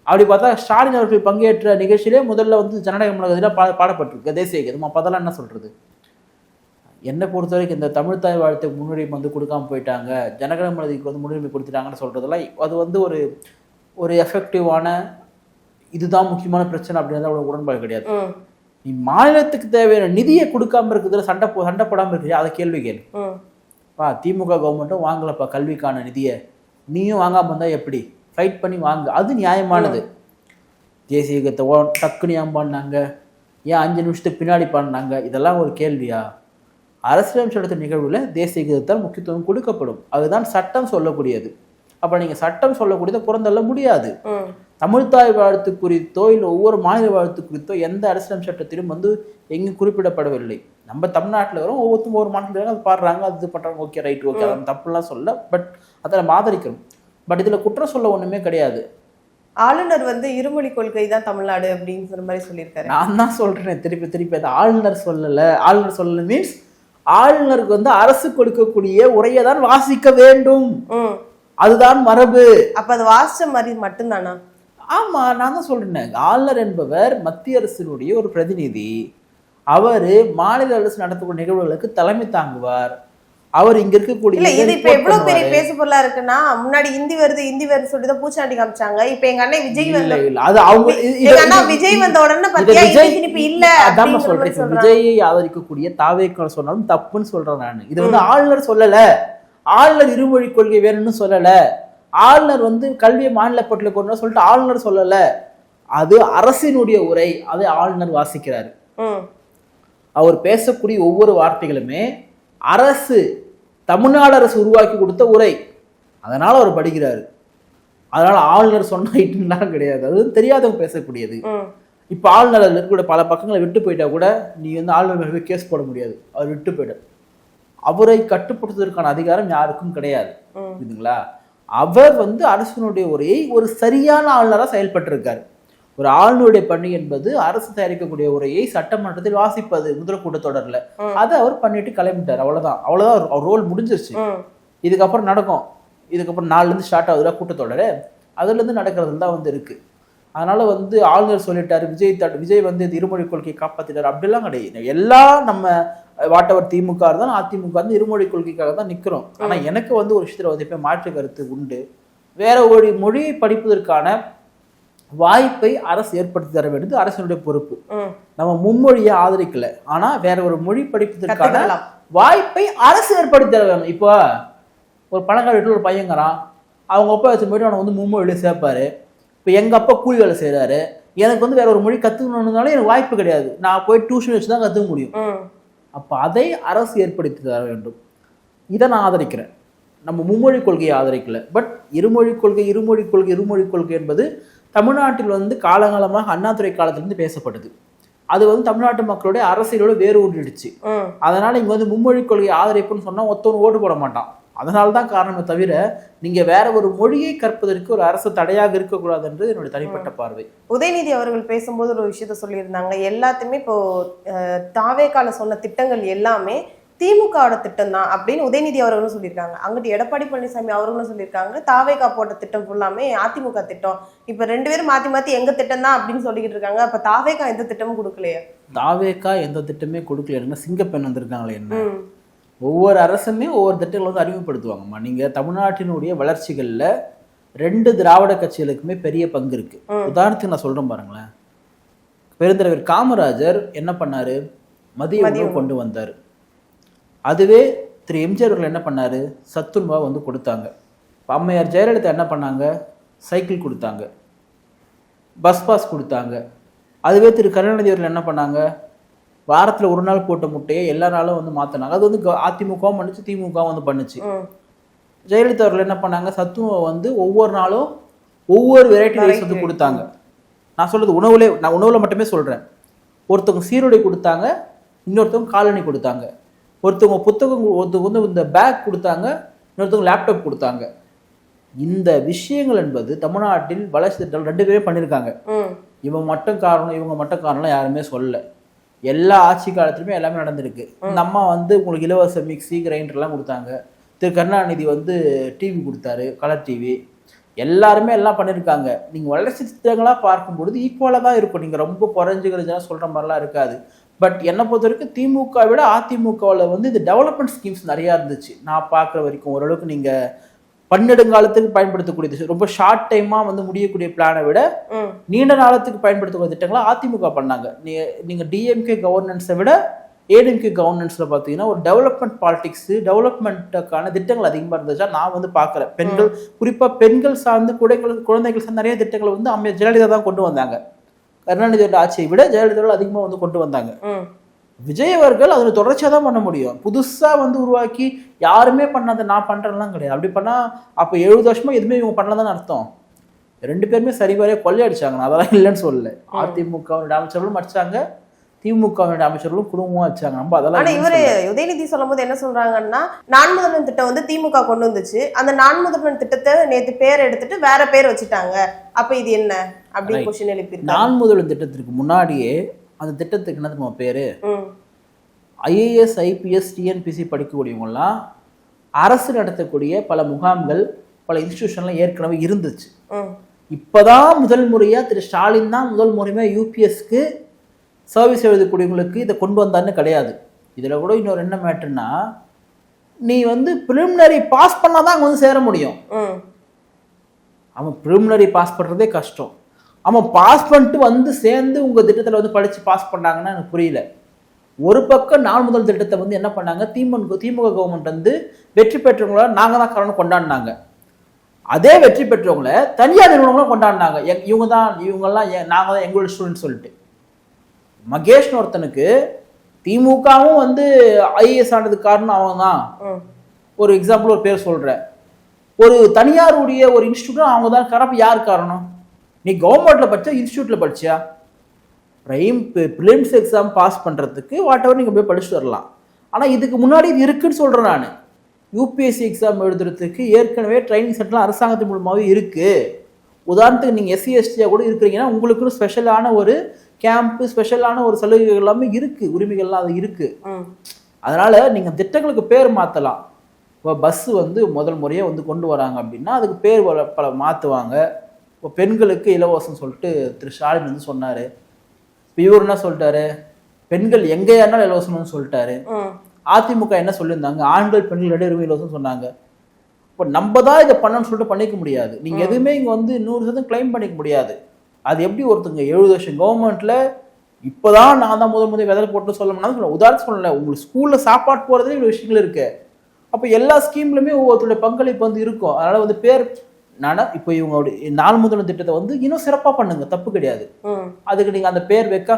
அப்படி பார்த்தா ஸ்டாலின் அவர்கள் பங்கேற்ற நிகழ்ச்சியிலே முதல்ல வந்து ஜனநாயக முழக்கத்திலாம் பாடப்பட்டிருக்கு தேசிய கீதம். அப்போ அதெல்லாம் என்ன சொல்றது? என்னை பொறுத்த வரைக்கும் இந்த தமிழ்த்தாய் வாழ்த்துக்கு முன்னுரிமை வந்து கொடுக்காம போயிட்டாங்க, ஜனகண மனதிக்கு வந்து முன்னுரிமை கொடுத்துட்டாங்கன்னு சொல்றதெல்லாம் அது வந்து ஒரு எஃபெக்டிவான இதுதான் முக்கியமான பிரச்சனை அப்படின்றத அவ்வளோ உடன்பாடு கிடையாது. நீ மாநிலத்துக்கு தேவையான நிதியை கொடுக்காம இருக்குதுல சண்டை போடாமல் இருக்கிறியா, அதை கேள்வி கேளு. திமுக கவர்மெண்ட்டும் வாங்கலப்பா கல்விக்கான நிதியை, நீயும் வாங்காம இருந்தா எப்படி? ஃபைட் பண்ணி வாங்க, அது நியாயமானது. தேசிய கீதத்தை டக்குன்னு ஏன் பாடினாங்க, ஏன் 5 நிமிஷத்துக்கு பின்னாடி பாடினாங்க, இதெல்லாம் ஒரு கேள்வியா? அரசியலமைப்பு சட்டத்தின் நிகழ்வுல தேசிய கீதத்தால் முக்கியத்துவம் கொடுக்கப்படும், அதுதான் சட்டம் சொல்லக்கூடியது. அப்ப நீங்க சட்டம் சொல்லக்கூடியதை புறந்தள்ள முடியாது. தமிழ்த்தாய் வாழ்த்து குறித்தோ இல்லை ஒவ்வொரு மாநில வாழ்த்து குறித்தோ எந்த அரசியலமைப்பு சட்டத்திலும் வந்து எங்கும் குறிப்பிடப்படவில்லை. நம்ம தமிழ்நாட்டில் வரும் ஒவ்வொருத்தரும் ஒவ்வொரு மாநிலத்தில் அது பாடுறாங்க, அது பண்றாங்க, ஓகே ரைட் ஓகே, அதை தப்புலாம் சொல்ல. பட் அதை நம்ம ஆதரிக்கணும். பட் இதுல குற்றம் சொல்ல ஒண்ணுமே கிடையாது.
ஆளுநர் வந்து இருமொழி கொள்கை தான் தமிழ்நாடு அப்படின்னு சொன்ன மாதிரி சொல்லியிருக்காரு.
நான் தான் சொல்றேன் திருப்பி அது ஆளுநர் சொல்லல மீன்ஸ் ஆளுநருக்கு வந்து அரசு கொடுக்கக்கூடிய உரையை தான் வாசிக்க வேண்டும், அதுதான் மரபு.
அப்ப அது வாசிச்ச மாதிரி மட்டும்தானா?
ஆமா, நான் தான் சொல்றேன். ஆளுநர் என்பவர் மத்திய அரசினுடைய ஒரு பிரதிநிதி. அவரு மாநில அரசு நடத்தக்கூடிய நிகழ்வுகளுக்கு தலைமை தாங்குவார். அவர் இங்க இருக்கக்கூடிய
இது இப்ப எவ்வளவு பெரிய பேசு பொருளா இருக்குன்னா, முன்னாடி ஹிந்தி வருது சொல்லிதான் பூச்சாண்டி காமிச்சாங்க. இப்ப எங்க அண்ணன் விஜய்
அது அவங்க
விஜய் வந்த உடனே பத்தியா இப்ப இல்ல
அதான் சொல்றேன். விஜயை ஆதரிக்கக்கூடிய தாவேக்க சொன்னாலும் தப்புன்னு சொல்றேன் நான். இது வந்து ஆளுநர் சொல்லல, ஆளுநர் இருமொழி கொள்கை வேணும்னு சொல்லல, ஆளுநர் வந்து கல்வியை மாநில பட்டியல கொண்டு சொல்லிட்டு ஆளுநர் சொல்லல. அது அரசினுடைய உரை, அதை ஆளுநர் வாசிக்கிறாரு. அவர் பேசக்கூடிய ஒவ்வொரு வார்த்தைகளுமே அரசு, தமிழ்நாடு அரசு உருவாக்கி கொடுத்த உரை, அதனால அவர் படிக்கிறாரு. அதனால ஆளுநர் சொன்னா கிடையாது, அது தெரியாதவங்க பேசக்கூடியது. இப்ப ஆளுநர் இருக்கக்கூடிய பல பக்கங்களை விட்டு போயிட்டா கூட நீ வந்து ஆளுநர் கேஸ் போட முடியாது, அவர் விட்டு போயிட்டார். அவரை கட்டுப்படுத்துவதற்கான அதிகாரம் யாருக்கும் கிடையாது, புரியுதுங்களா? அவர் வந்து அரசினுடைய உரையை ஒரு சரியான ஆளுநராக செயல்பட்டு இருக்காரு. ஒரு ஆளுநருடைய பணி என்பது அரசு தயாரிக்கக்கூடிய உரையை சட்டமன்றத்தில் வாசிப்பது முதல் கூட்டத்தொடர்ல. அதை அவர் பண்ணிட்டு கிளம்பிட்டார். அவ்வளவுதான் அவர் ரோல் முடிஞ்சிருச்சு. இதுக்கப்புறம் நடக்கும், இதுக்கப்புறம் 4ல இருந்து ஸ்டார்ட் ஆகுதுல கூட்டத்தொடர், அதுல இருந்து நடக்கிறதுல தான் வந்து இருக்கு. அதனால வந்து ஆளுநர் சொல்லிட்டாரு, விஜய் வந்து இருமொழி கொள்கையை காப்பாத்திட்டாரு, அப்படிலாம் கிடையாது. எல்லாம் நம்ம வாட்டவர் திமுக இருந்தாலும் அதிமுக வந்து இருமொழி கொள்கைக்காக தான் நிக்கிறோம். ஆனா எனக்கு வந்து ஒரு விஷயத்துல வந்து இப்ப மாற்று கருத்து உண்டு. வேற ஒரு மொழியை படிப்பதற்கான வாய்ப்பை அரசு ஏற்படுத்தி தர வேண்டியது அரசினுடைய பொறுப்பு. நம்ம மும்மொழியை ஆதரிக்கல, ஆனா வேற ஒரு மொழி படிப்பதற்கான வாய்ப்பை அரசு ஏற்படுத்தி தர வேணும். இப்போ ஒரு பணக்கார வீட்டுல ஒரு பையங்கிறான், அவங்க அப்பா வச்சு போயிட்டு அவனை வந்து மும்மொழியில சேர்ப்பாரு. இப்போ எங்க அப்பா கூலி வேலை செய்யறாரு, எனக்கு வந்து வேற ஒரு மொழி கத்துக்கணும்னாலும் எனக்கு வாய்ப்பு கிடையாது, நான் போய் டியூஷன் வச்சுதான் கத்துக்க முடியும். அப்ப அதை அரசு ஏற்படுத்தி தர வேண்டும். இதை நான் ஆதரிக்கிறேன். நம்ம மும்மொழி கொள்கையை ஆதரிக்கல. பட் இருமொழி கொள்கை என்பது தமிழ்நாட்டில் வந்து காலங்காலமாக அண்ணாதுரை காலத்திலிருந்து பேசப்பட்டது. அது வந்து தமிழ்நாட்டு மக்களுடைய அரசியலோட வேறு ஊன்றிடுச்சு. அதனால இங்க வந்து மும்மொழி கொள்கையை ஆதரிப்புன்னு சொன்னா ஒருத்தவன் ஓட்டு போட மாட்டான். அதனால்தான் காரணமே தவிர நீங்க வேற ஒரு மொழியை கற்பதற்கு ஒரு அரசு தடையாக இருக்கக்கூடாது என்று என்னுடைய தனிப்பட்ட பார்வை.
உதயநிதி அவர்கள் பேசும்போது ஒரு விஷயத்த சொல்லியிருந்தாங்க, எல்லாத்தையுமே இப்போ தாவேக்கால சொன்ன திட்டங்கள் எல்லாமே திமுகவோட திட்டம் தான் அப்படின்னு உதயநிதி அவர்களும் சொல்லியிருக்காங்க. அங்கிட்டு எடப்பாடி பழனிசாமி அவர்களும் சொல்லியிருக்காங்க தாவேகா போட்ட திட்டம் ஃபுல்லாமே அதிமுக திட்டம். இப்ப 2 பேரும் மாத்தி மாத்தி எங்க திட்டம் தான் அப்படின்னு சொல்லிக்கிட்டு இருக்காங்க. அப்ப தாவேகா எந்த திட்டமும் கொடுக்கலையா?
தாவேகா எந்த திட்டமே கொடுக்கல. சிங்கப்பெண் வந்திருக்காங்களே என்ன, ஒவ்வொரு அரசுமே ஒவ்வொரு திட்டங்களை வந்து அறிமுகப்படுத்துவாங்கம்மா. நீங்க தமிழ்நாட்டினுடைய வளர்ச்சிகள்ல 2 திராவிட கட்சிகளுக்குமே பெரிய பங்கு இருக்கு. உதாரணத்துக்கு நான் சொல்றேன் பாருங்களேன். பெருந்தலைவர் காமராஜர் என்ன பண்ணாரு, மதிய உணவு கொண்டு வந்தார். அதுவே திரு எம்ஜிஆர் அவர்கள் என்ன பண்ணாரு, சத்துணவா வந்து கொடுத்தாங்க. அம்மையார் ஜெயலலிதா என்ன பண்ணாங்க, சைக்கிள் கொடுத்தாங்க, பஸ் பாஸ் கொடுத்தாங்க. அதுவே திரு கருணாநிதி அவர்கள் என்ன பண்ணாங்க, வாரத்தில் ஒரு நாள் போட்ட முட்டையை எல்லா நாளும் வந்து மாற்றினாங்க. அது வந்து அதிமுகவும் பண்ணுச்சு, திமுகவும் வந்து பண்ணுச்சு. ஜெயலலிதா அவர்கள் என்ன பண்ணாங்க, சத்துணவை வந்து ஒவ்வொரு நாளும் ஒவ்வொரு வெரைட்டி ரைஸ் வந்து கொடுத்தாங்க. நான் சொல்றது நான் உணவுல மட்டுமே சொல்றேன். ஒருத்தவங்க சீருடை கொடுத்தாங்க, இன்னொருத்தவங்க காலணி கொடுத்தாங்க, ஒருத்தவங்க புத்தகம், ஒருத்தவங்க வந்து இந்த பேக் கொடுத்தாங்க, இன்னொருத்தவங்க லேப்டாப் கொடுத்தாங்க. இந்த விஷயங்கள் என்பது தமிழ்நாட்டில் வளர்ச்சி திட்டம் 2 பேரும் பண்ணியிருக்காங்க. இவங்க மட்டும் காரணம் யாருமே சொல்லல. எல்லா ஆட்சி காலத்திலுமே எல்லாமே நடந்திருக்கு. இந்த அம்மா வந்து உங்களுக்கு இலவச மிக்சி கிரைண்டர்லாம் கொடுத்தாங்க. திரு கருணாநிதி வந்து டிவி கொடுத்தாரு, கலர் டிவி. எல்லாருமே எல்லாம் பண்ணியிருக்காங்க. நீங்கள் வளர்ச்சி திட்டங்களாக பார்க்கும்பொழுது ஈக்குவலாக தான் இருக்கும். நீங்கள் ரொம்ப குறைஞ்சுக்கிறதுனா சொல்கிற மாதிரிலாம் இருக்காது. பட் என்னை பொறுத்த வரைக்கும் திமுக விட அதிமுகவில் வந்து இந்த டெவலப்மெண்ட் ஸ்கீம்ஸ் நிறையா இருந்துச்சு. நான் பார்க்குற வரைக்கும் ஓரளவுக்கு நீங்கள் பன்னெடுங்காலத்துக்கு பயன்படுத்தக்கூடியது, ரொம்ப ஷார்ட் டைமாக வந்து முடியக்கூடிய பிளானை விட நீண்ட நாளத்துக்கு பயன்படுத்தக்கூடிய திட்டங்களை அதிமுக பண்ணாங்க. நீங்கள் டிஎம்கே கவர்னன்ஸை விட ஏடிஎம்கே கவர்னன்ஸில் பார்த்தீங்கன்னா ஒரு டெவலப்மெண்ட் பாலிடிக்ஸ், டெவலப்மெண்ட்டுக்கான திட்டங்கள் அதிகமாக இருந்துச்சா நான் வந்து பார்க்குறேன். பெண்கள், குறிப்பாக பெண்கள் சார்ந்து குழந்தைகள் சார்ந்த நிறைய திட்டங்களை வந்து அம்மையார் ஜெயலலிதா தான் கொண்டு வந்தாங்க. கருணாநிதியோட ஆட்சியை விட ஜெயலலிதா அதிகமாக வந்து கொண்டு வந்தாங்க. விஜய் அவர்கள் அதில் தொடர்ச்சியாக தான் பண்ண முடியும். புதுசாக வந்து உருவாக்கி யாருமே பண்ணாத நான் பண்ணுறேன்லாம் கிடையாது. அப்படி பண்ணால் அப்போ 70 வருஷமா எதுவுமே இவங்க பண்ணலதான்னு அர்த்தம். 2 பேருமே சரிவரையாக கொள்ளையடிச்சாங்க. நான் அதெல்லாம் இல்லைன்னு சொல்லலை. அதிமுகவுடைய அமைச்சர்களும் அடிச்சாங்க, திமுகவுடைய அமைச்சர்களும் குடும்பமும் வச்சாங்க. நம்ம அதெல்லாம்
இவரு உதயநிதி சொல்லும் போது என்ன சொல்றாங்கன்னா, நான் முதல்வன் திட்டம் வந்து திமுக கொண்டு வந்துச்சு, அந்த நான் முதல்வன் திட்டத்தை நேத்து பேர் எடுத்துட்டு வேற பேர் வச்சுட்டாங்க, அப்ப இது என்ன அப்படின்னு கொஸ்டின் எழுப்பி.
நான் முதல்வன் திட்டத்திற்கு முன்னாடியே அந்த திட்டத்துக்கு என்ன நம்ம பேரு, ஐஏஎஸ் ஐபிஎஸ் டிஎன்பிசி படிக்கக்கூடியவங்கலாம் அரசு நடத்தக்கூடிய பல முகாம்கள் பல இன்ஸ்டிடியூஷன்லாம் ஏற்கனவே இருந்துச்சு. இப்பதான் முதல் முறையா திரு ஸ்டாலின் தான் முதல் முறையா யூபிஎஸ்க்கு சர்வீஸ் எழுதக்கூடியவங்களுக்கு இதை கொண்டு வந்தான்னு கிடையாது. இதில் கூட இன்னொரு என்ன மேட்டர்னா, நீ வந்து ப்ரிலிமினரி பாஸ் பண்ணாதான் அங்கே வந்து சேர முடியும். அவன் ப்ரிலிமினரி பாஸ் பண்ணுறதே கஷ்டம். அவன் பாஸ் பண்ணிட்டு வந்து சேர்ந்து உங்கள் திட்டத்தில் வந்து படித்து பாஸ் பண்ணாங்கன்னா எனக்கு புரியல. ஒரு பக்கம் நாள் முதல் திட்டத்தை வந்து என்ன பண்ணாங்க, திமுக கவர்மெண்ட் வந்து வெற்றி பெற்றவங்கள நாங்கள் தான் காரணம் கொண்டாடினாங்க. அதே வெற்றி பெற்றவங்கள தனியார் நிறுவனங்களும் கொண்டாடினாங்க. இவங்கெல்லாம் நாங்கள் தான் எங்களோட ஸ்டூடெண்ட் சொல்லிட்டு. மகேஷ் ஒருத்தனுக்கு திமுகவும் வந்து ஐஏஎஸ் ஆனதுக்கு காரணம் அவங்க தான். ஒரு எக்ஸாம்பிள் ஒரு பேர் சொல்கிறேன். ஒரு தனியாருடைய ஒரு இன்ஸ்டியூட்டும் அவங்க தான். கரப்பு யார் காரணம்? நீ கவர்மெண்ட்டில் படிச்சா, இன்ஸ்டியூட்டில் படிச்சியா? ப்ரிலிம்ஸ் எக்ஸாம் பாஸ் பண்ணுறதுக்கு வாட் எவர் நீங்கள் போய் படிச்சுட்டு வரலாம். ஆனால் இதுக்கு முன்னாடி இது இருக்குன்னு சொல்கிறேன் நான். யூபிஎஸ்சி எக்ஸாம் எழுதுறதுக்கு ஏற்கனவே ட்ரைனிங் சென்டர்லாம் அரசாங்கத்தின் மூலமாகவே இருக்குது. உதாரணத்துக்கு நீங்கள் எஸ்சி எஸ்டியாக கூட இருக்கிறீங்கன்னா உங்களுக்குன்னு ஸ்பெஷலான ஒரு கேம்ப்பு, ஸ்பெஷலான ஒரு சலுகைகள் எல்லாமே இருக்குது, உரிமைகள்லாம் அது இருக்குது. அதனால் நீங்கள் திட்டங்களுக்கு பேர் மாற்றலாம். இப்போ பஸ்ஸு வந்து முதல் முறையாக வந்து கொண்டு வராங்க அப்படின்னா அதுக்கு பேர் பல மாற்றுவாங்க. இப்போ பெண்களுக்கு இலவசம் சொல்லிட்டு திரு ஸ்டாலின் வந்து சொன்னார். இப்போ இவர் என்ன சொல்லிட்டாரு, பெண்கள் எங்கே யாருனாலும் இலவசம்னு சொல்லிட்டாரு. அதிமுக என்ன சொல்லியிருந்தாங்க, ஆண்கள் பெண்கள் இடையுரிமை இலவசம் சொன்னாங்க. இப்போ நம்ம தான் இதை பண்ணணும்னு சொல்லிட்டு பண்ணிக்க முடியாது. நீங்கள் எதுவுமே இங்கே வந்து 100% கிளைம் பண்ணிக்க முடியாது. அது எப்படி ஒருத்தங்க 70 வருஷம் கவர்மெண்ட்டில் இப்போதான் நான் தான் முதல் விதை போட்டு சொல்லணும்னா உதாரணம் சொல்லலை. உங்களுக்கு ஸ்கூலில் சாப்பாடு போகிறதுல இவ்வளோ விஷயங்கள் இருக்குது. அப்போ எல்லா ஸ்கீம்லையுமே ஒவ்வொருத்தருடைய பங்களிப்பு வந்து இருக்கும். அதனால் வந்து பேர் இப்போ இவங்களுடைய நாள் முதல்வன் திட்டத்தை வந்து இன்னும் சிறப்பாக பண்ணுங்க, தப்பு கிடையாது. அதுக்கு நீங்கள் அந்த பேர் வைக்க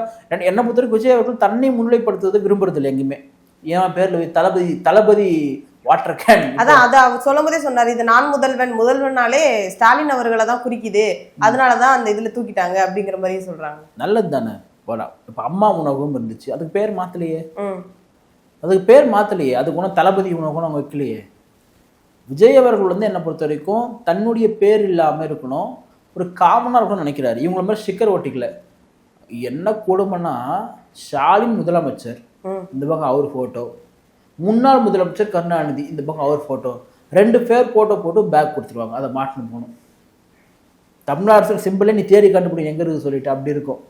என்ன பொறுத்தவரைக்கும் விஜய் அவர்கள் தன்னை முன்னிலைப்படுத்துவது விரும்புறது இல்லை எங்குமே. ஏன் பேரில் தளபதி வாட்டர் கேன்.
அதான் அதை அவர் சொல்லும் போதே சொன்னார், இது நான் முதல்வனாலே ஸ்டாலின் அவர்களை தான் குறிக்குது, அதனாலதான் அந்த இதுல தூக்கிட்டாங்க அப்படிங்கிற மாதிரியே சொல்றாங்க.
நல்லது தானே. இப்போ அம்மா உணவகம் இருந்துச்சு, அதுக்கு பேர் மாத்தலையே. அதுக்கு ஒன்றும் தளபதி உணவகம் அவங்க வைக்கலையே. விஜய் அவர்கள் வந்து என்னை பொறுத்த வரைக்கும் தன்னுடைய பேர் இல்லாமல் இருக்கணும், ஒரு காமனாக இருக்கணும்னு நினைக்கிறாரு. இவங்கள மாதிரி ஸ்டிக்கர் ஓட்டிக்கல. என்ன கொடுமைன்னா, ஸ்டாலின் முதலமைச்சர், இந்த பக்கம் அவர் ஃபோட்டோ, முன்னாள் முதலமைச்சர் கருணாநிதி இந்த பக்கம் அவர் ஃபோட்டோ, 2 பேர் ஃபோட்டோ போட்டு பேக் கொடுத்துருவாங்க. அதை மாட்டணும் போகணும். தமிழ்நாடு அரசு சிம்பிளே நீ தேடி கண்டுபிடி எங்கே இருக்குது சொல்லிட்டு அப்படி இருக்கும்.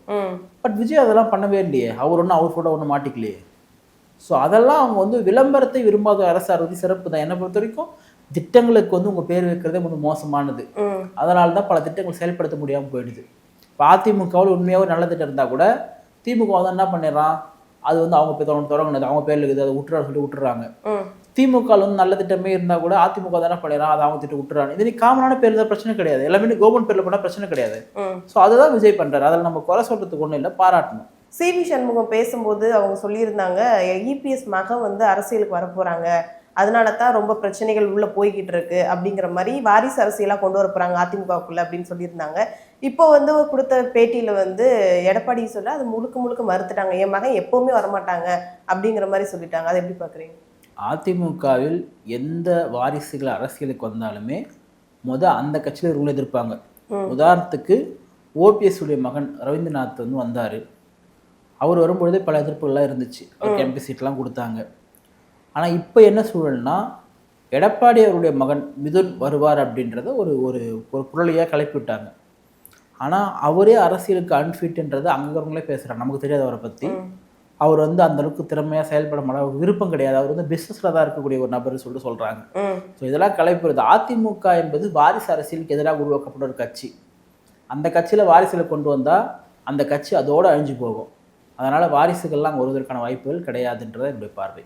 பட் விஜய் அதெல்லாம் பண்ணவே இல்லையே. அவர் ஒன்றும் அவர் ஃபோட்டோ ஒன்றும் மாட்டிக்கலையே. ஸோ அதெல்லாம் அவங்க வந்து விளம்பரத்தை விரும்பாத அரசாக இருக்கிறது சிறப்பு தான். என்னை பொறுத்த வரைக்கும் திட்டங்களுக்கு வந்து உங்கள் பேர் வைக்கிறதே கொஞ்சம் மோசமானது. அதனால தான் பல திட்டங்கள் செயல்படுத்த முடியாமல் போயிடுது. இப்போ அதிமுகவில் உண்மையாக நல்ல திட்டம் இருந்தால் கூட திமுக வந்து என்ன பண்ணிடுறான், அது வந்து அவங்க பேர் தொடங்கினது, அவங்க பேரில் இருக்குது, அதை விட்டுறாரு சொல்லி விட்டுறாங்க. திமுக வந்து நல்ல திட்டமே இருந்தால் கூட அதிமுக தானே பண்ணிடுறான், அதை அவங்க திட்டம் விட்டுறாங்க. இது நீ காமனான பேர் இருந்தால் பிரச்சனை கிடையாது, எல்லாமே கவர்மெண்ட் பேரில் பண்ணால் பிரச்சனை கிடையாது. ஸோ அதுதான் விஜய் பண்ணுறாரு. அதில் நம்ம குறை சொல்கிறதுக்கு ஒன்றும் இல்லை, பாராட்டணும்.
சிவி சண்முகம் பேசும்போது அவங்க சொல்லியிருந்தாங்க, இபிஎஸ் மகன் வந்து அரசியலுக்கு வரப்போறாங்க, அதனால தான் ரொம்ப பிரச்சனைகள் உள்ள போய்கிட்டு இருக்கு அப்படிங்கிற மாதிரி வாரிசு அரசியலாக கொண்டு வர போறாங்க அதிமுகவுக்குள்ள அப்படின்னு சொல்லியிருந்தாங்க. இப்போ வந்து கொடுத்த பேட்டியில வந்து எடப்பாடி சொல்ல அது முழுக்க மறுத்துட்டாங்க, என் மகன் எப்பவுமே வரமாட்டாங்க அப்படிங்கிற மாதிரி சொல்லிட்டாங்க. அதை எப்படி பாக்குறீங்க?
அதிமுகவில் எந்த வாரிசுகள் அரசியலுக்கு வந்தாலுமே அந்த கட்சியில் ரூல் எதிர்ப்பாங்க. உதாரணத்துக்கு ஓபிஎஸ் உடைய மகன் ரவீந்திரநாத் வந்து வந்தார். அவர் வரும்பொழுதே பல எதிர்ப்புகள்லாம் இருந்துச்சு. அவருக்கு எம்பி சீட்லாம் கொடுத்தாங்க. ஆனால் இப்போ என்ன சூழல்னா, எடப்பாடி அவருடைய மகன் மிதுன் வருவார் அப்படின்றத ஒரு ஒரு ஒரு புரளியாக கிளப்பி விட்டாங்க. ஆனால் அவரே அரசியலுக்கு அன்ஃபிட்ன்றதை அங்கவங்களே பேசுகிறாங்க. நமக்கு தெரியாது அவரை பற்றி. அவர் வந்து அந்த அளவுக்கு திறமையாக செயல்பட மாட்டார், அவருக்கு விருப்பம் கிடையாது, அவர் வந்து பிஸ்னஸில் தான் இருக்கக்கூடிய ஒரு நபர் சொல்லிட்டு சொல்கிறாங்க. ஸோ இதெல்லாம் கலைப்புறது. அதிமுக என்பது வாரிசு அரசியலுக்கு எதிராக உருவாக்கப்பட்ட ஒரு கட்சி. அந்த கட்சியில் வாரிசுகளை கொண்டு வந்தால் அந்த கட்சி அதோடு அழிஞ்சு போகும். அதனால் வாரிசுகள்லாம் அங்கே வருவதற்கான வாய்ப்புகள் கிடையாதுன்றதை என்னுடைய பார்வை.